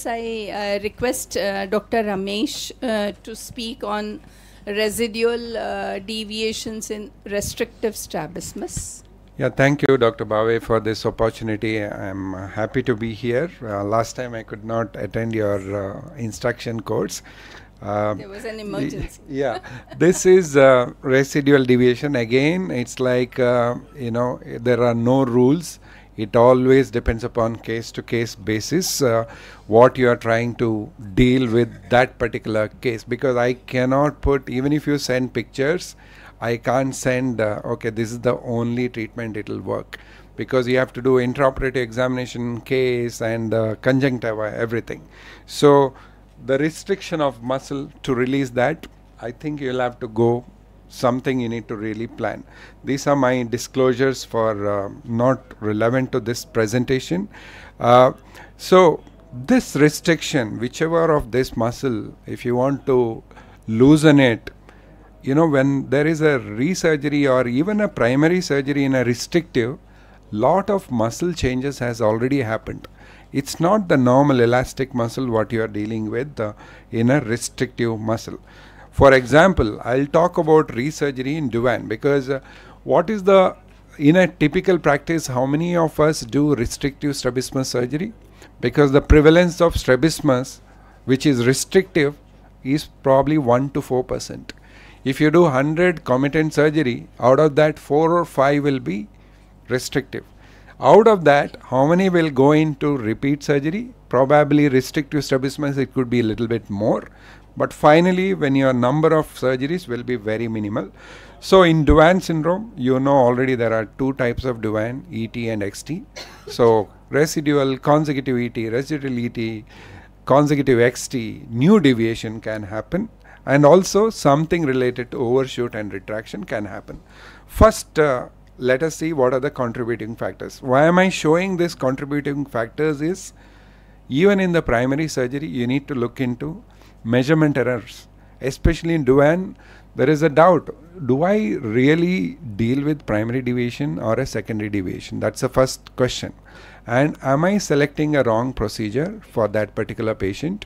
I request Dr. Ramesh to speak on residual deviations in restrictive strabismus. Yeah, thank you, Dr. Bave, for this opportunity. I'm happy to be here. Last time I could not attend your instruction course. There was an emergency. Yeah, this is residual deviation. Again, it's like, there are no rules. It always depends upon case-to-case basis what you are trying to deal with that particular case. Because I cannot put, even if you send pictures, I can't send, okay, this is the only treatment it will work. Because you have to do intraoperative examination, case, and conjunctiva, everything. So the restriction of muscle to release that, I think you'll have to go something you need to really plan. These are my disclosures for not relevant to this presentation. So this restriction, whichever of this muscle, if you want to loosen it, when there is a resurgery or even a primary surgery in a restrictive, lot of muscle changes has already happened. It's not the normal elastic muscle what you are dealing with in a restrictive muscle. For example, I'll talk about resurgery in Duane because what is in a typical practice, how many of us do restrictive strabismus surgery? Because the prevalence of strabismus, which is restrictive, is probably 1 to 4%. If you do 100 committed surgery, out of that 4 or 5 will be restrictive. Out of that, how many will go into repeat surgery? Probably restrictive strabismus, it could be a little bit more. But finally, when your number of surgeries will be very minimal. So in Duane syndrome, already there are 2 types of Duane, ET and XT. So residual, consecutive ET, residual ET, consecutive XT, new deviation can happen. And also something related to overshoot and retraction can happen. First, let us see what are the contributing factors. Why am I showing this contributing factors is, even in the primary surgery, you need to look into measurement errors. Especially in Duane, there is a doubt. Do I really deal with primary deviation or a secondary deviation? That's the first question. And am I selecting a wrong procedure for that particular patient?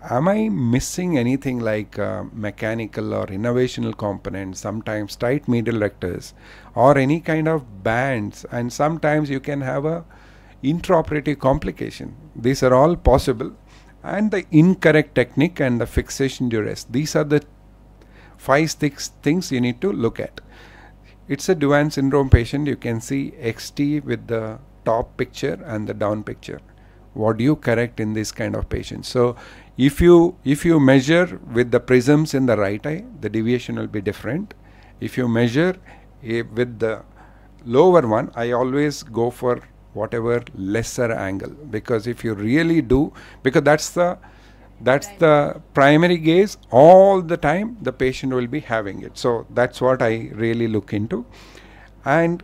Am I missing anything like mechanical or innovational components, sometimes tight medial rectors, or any kind of bands? And sometimes you can have a intraoperative complication. These are all possible. And the incorrect technique and the fixation duress. These are the 5-6 things you need to look at. It's a Duane syndrome patient. You can see XT with the top picture and the down picture. What do you correct in this kind of patient? So if you measure with the prisms in the right eye, the deviation will be different. If you measure with the lower one, I always go for whatever lesser angle, because if you really do, because that's the primary gaze all the time, the patient will be having it. So that's what I really look into. And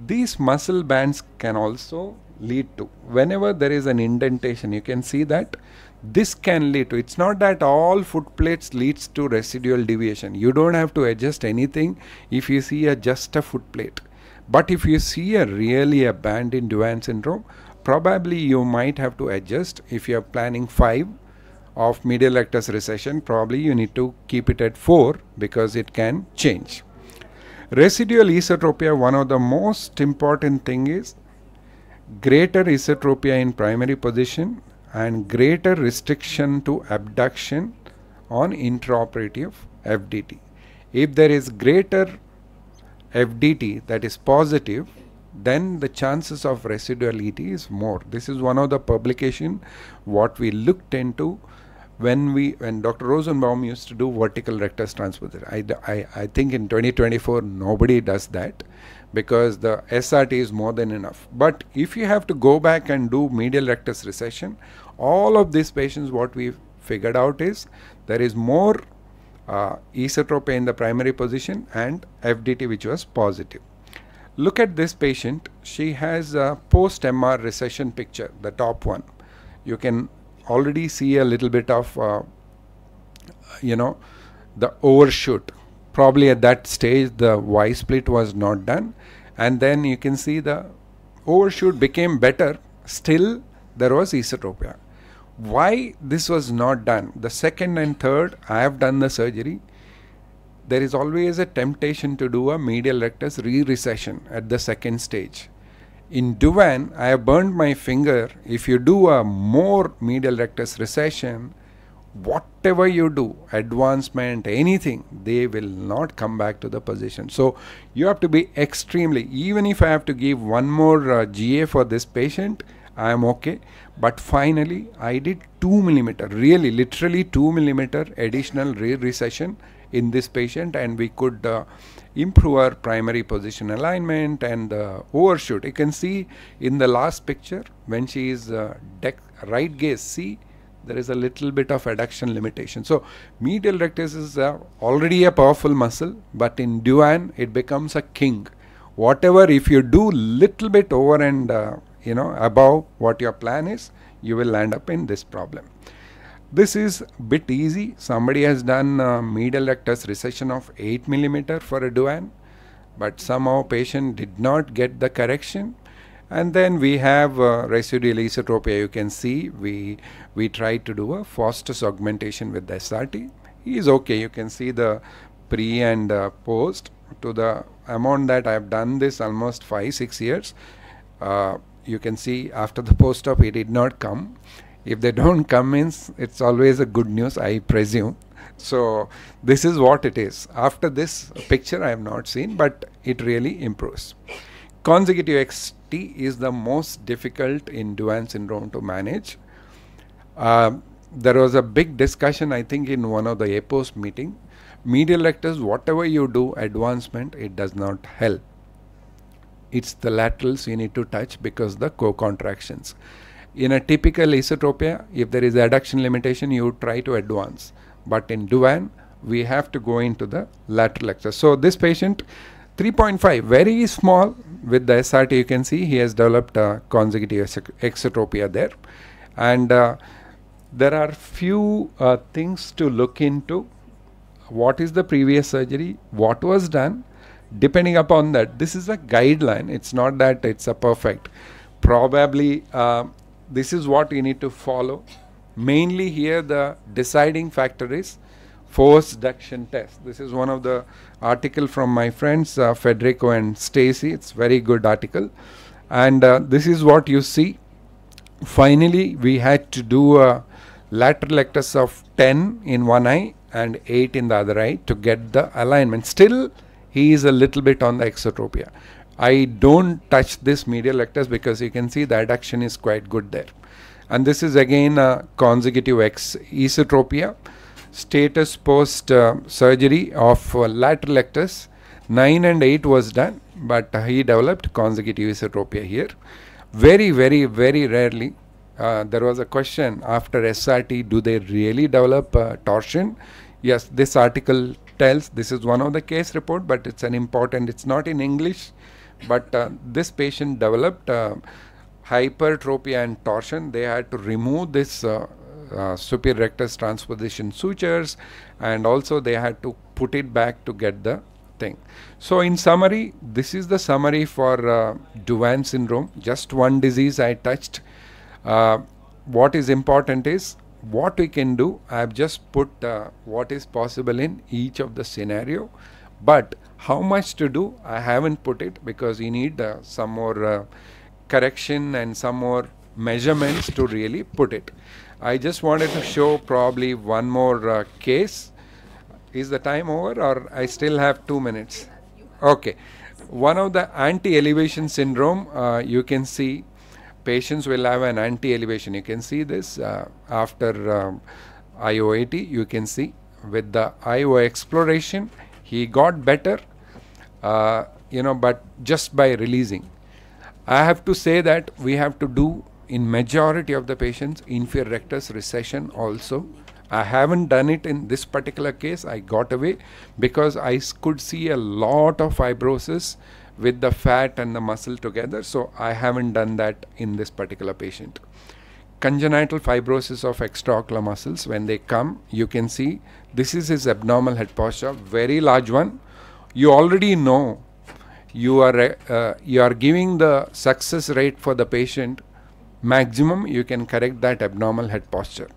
these muscle bands can also lead to, whenever there is an indentation, you can see that this can lead to, it's not that all foot plates leads to residual deviation. You don't have to adjust anything if you see just a foot plate. But if you see really a band in Duane syndrome, probably you might have to adjust. If you are planning 5 of medial rectus recession, probably you need to keep it at 4 because it can change. Residual esotropia, one of the most important thing is greater esotropia in primary position and greater restriction to abduction on intraoperative FDT. If there is greater FDT that is positive, then the chances of residual ET is more. This is one of the publication what we looked into when Dr. Rosenbaum used to do vertical rectus transposer. I think in 2024 nobody does that because the SRT is more than enough. But if you have to go back and do medial rectus recession, all of these patients, what we figured out is there is more esotropia in the primary position and FDT which was positive. Look at this patient. She has a post-MR recession picture, the top one. You can already see a little bit of, the overshoot. Probably at that stage the Y split was not done. And then you can see the overshoot became better. Still there was esotropia. Why this was not done? The second and third, I have done the surgery. There is always a temptation to do a medial rectus re-recession at the second stage. In Duane, I have burned my finger. If you do a more medial rectus recession, whatever you do, advancement, anything, they will not come back to the position. So you have to be extremely, even if I have to give one more GA for this patient, I am okay. But finally, I did 2 millimeter, really, literally 2 millimeter additional rear recession in this patient, and we could improve our primary position alignment and overshoot. You can see in the last picture when she is right gaze, see, there is a little bit of adduction limitation. So medial rectus is already a powerful muscle, but in Duane it becomes a king. Whatever, if you do little bit over and above what your plan is, you will land up in this problem. This is a bit easy. Somebody has done medial rectus recession of 8 millimeter for a Duane, but somehow patient did not get the correction. And then we have residual esotropia. You can see we tried to do a Foster's augmentation with the SRT. He is okay. You can see the pre and post. To the amount that I have done this almost 5-6 years, you can see after the post-op he did not come. If they don't come means it's always a good news, I presume. So this is what it is. After this picture I have not seen, but it really improves. Consecutive XT is the most difficult in Duane syndrome to manage. There was a big discussion, I think, in one of the APOS meeting. Medial rectus, whatever you do, advancement, it does not help. It's the laterals you need to touch because the co-contractions. In a typical esotropia, if there is adduction limitation, you try to advance. But in Duane, we have to go into the lateral rectus. So this patient, 3.5, very small. With the SRT, you can see he has developed consecutive exotropia there. And there are few things to look into. What is the previous surgery? What was done? Depending upon that, this is a guideline. It's not that it's a perfect. Probably this is what you need to follow. Mainly here the deciding factor is force duction test. This is one of the article from my friends Federico and Stacy. It's very good article, and this is what you see. Finally, we had to do a lateral rectus of 10 in one eye and 8 in the other eye to get the alignment. Still, he is a little bit on the exotropia. I don't touch this medial rectus because you can see the adduction is quite good there. And this is again a consecutive esotropia. Status post surgery of lateral rectus, 9 and 8 was done, but he developed consecutive esotropia here. Very, very, very rarely. There was a question after SRT, do they really develop torsion? Yes, this article tells, this is one of the case report, but it's an important, it's not in English, but this patient developed hypertropia and torsion. They had to remove this superior rectus transposition sutures, and also they had to put it back to get the thing. So in summary, this is the summary for Duane syndrome. Just one disease I touched. What is important is what we can do. I have just put what is possible in each of the scenario, but how much to do I haven't put it because you need some more correction and some more measurements to really put it. I just wanted to show probably one more case. Is the time over or I still have 2 minutes? Okay. One of the anti-elevation syndrome, you can see patients will have an anti-elevation. You can see this after IO80. You can see with the IO exploration, he got better, but just by releasing. I have to say that we have to do in majority of the patients inferior rectus recession also. I haven't done it in this particular case. I got away because I could see a lot of fibrosis with the fat and the muscle together. So I haven't done that in this particular patient. Congenital fibrosis of extraocular muscles, when they come, you can see this is his abnormal head posture, very large one. You already know you are giving the success rate for the patient maximum you can correct that abnormal head posture.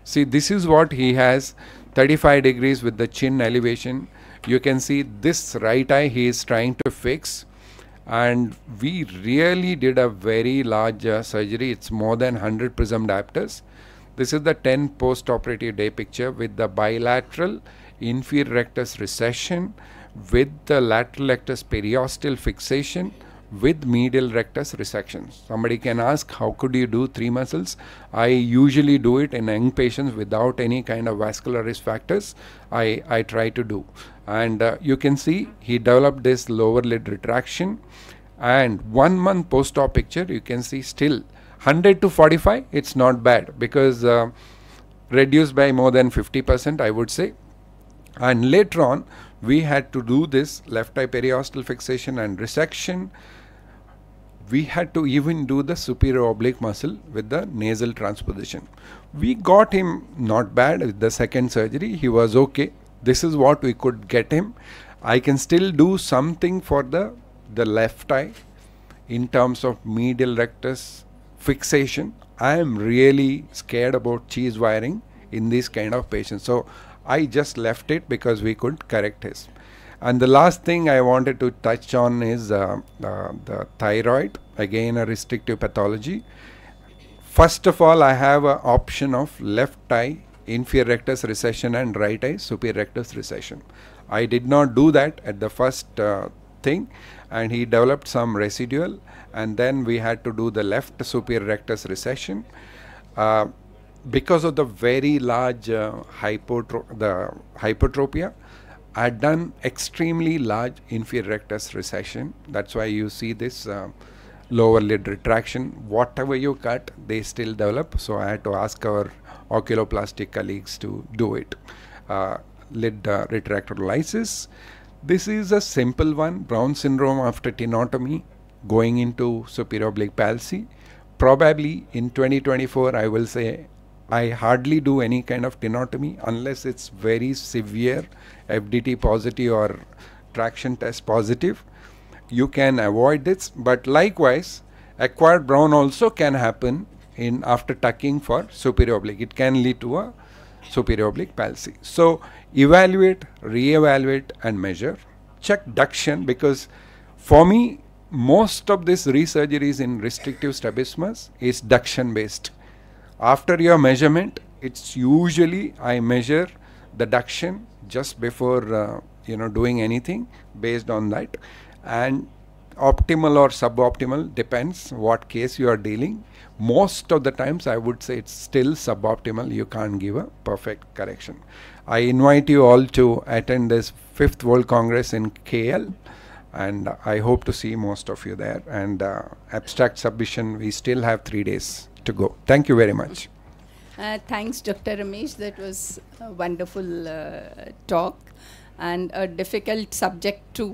See, this is what he has, 35 degrees with the chin elevation. You can see this right eye he is trying to fix, and we really did a very large surgery. It's more than 100 prism diopters. This is the 10 post-operative day picture with the bilateral inferior rectus recession, with the lateral rectus periosteal fixation, with medial rectus resection. Somebody can ask, how could you do 3 muscles? I usually do it in young patients without any kind of vascular risk factors. I try to do. And you can see he developed this lower lid retraction. And 1 month post-op picture, you can see still 100 to 45, it's not bad, because reduced by more than 50%, I would say. And later on, we had to do this left eye periosteal fixation and resection. We had to even do the superior oblique muscle with the nasal transposition. We got him not bad with the second surgery. He was okay. This is what we could get him. I can still do something for the left eye in terms of medial rectus fixation. I am really scared about cheese wiring in these kind of patients. So I just left it because we could correct his. And the last thing I wanted to touch on is the thyroid, again a restrictive pathology. First of all, I have an option of left eye inferior rectus recession and right eye superior rectus recession. I did not do that at the first thing, and he developed some residual, and then we had to do the left superior rectus recession. Because of the very large hypertropia, I had done extremely large inferior rectus recession. That's why you see this lower lid retraction. Whatever you cut, they still develop. So I had to ask our oculoplastic colleagues to do it. Lid retractor lysis. This is a simple one, Brown syndrome after tenotomy going into superior oblique palsy. Probably in 2024, I will say I hardly do any kind of tenotomy unless it's very severe FDT positive or traction test positive. You can avoid this, but likewise acquired Brown also can happen in after tucking for superior oblique. It can lead to a superior oblique palsy. So evaluate, re-evaluate and measure. Check duction, because for me most of this resurgeries in restrictive strabismus is duction based. After your measurement, it's usually I measure the duction just before doing anything based on that, and optimal or suboptimal depends what case you are dealing. Most of the times I would say it's still suboptimal. You can't give a perfect correction. I invite you all to attend this 5th World Congress in KL, and I hope to see most of you there. And abstract submission, we still have 3 days to go. Thank you very much. Thanks, Dr. Ramesh. That was a wonderful talk and a difficult subject too.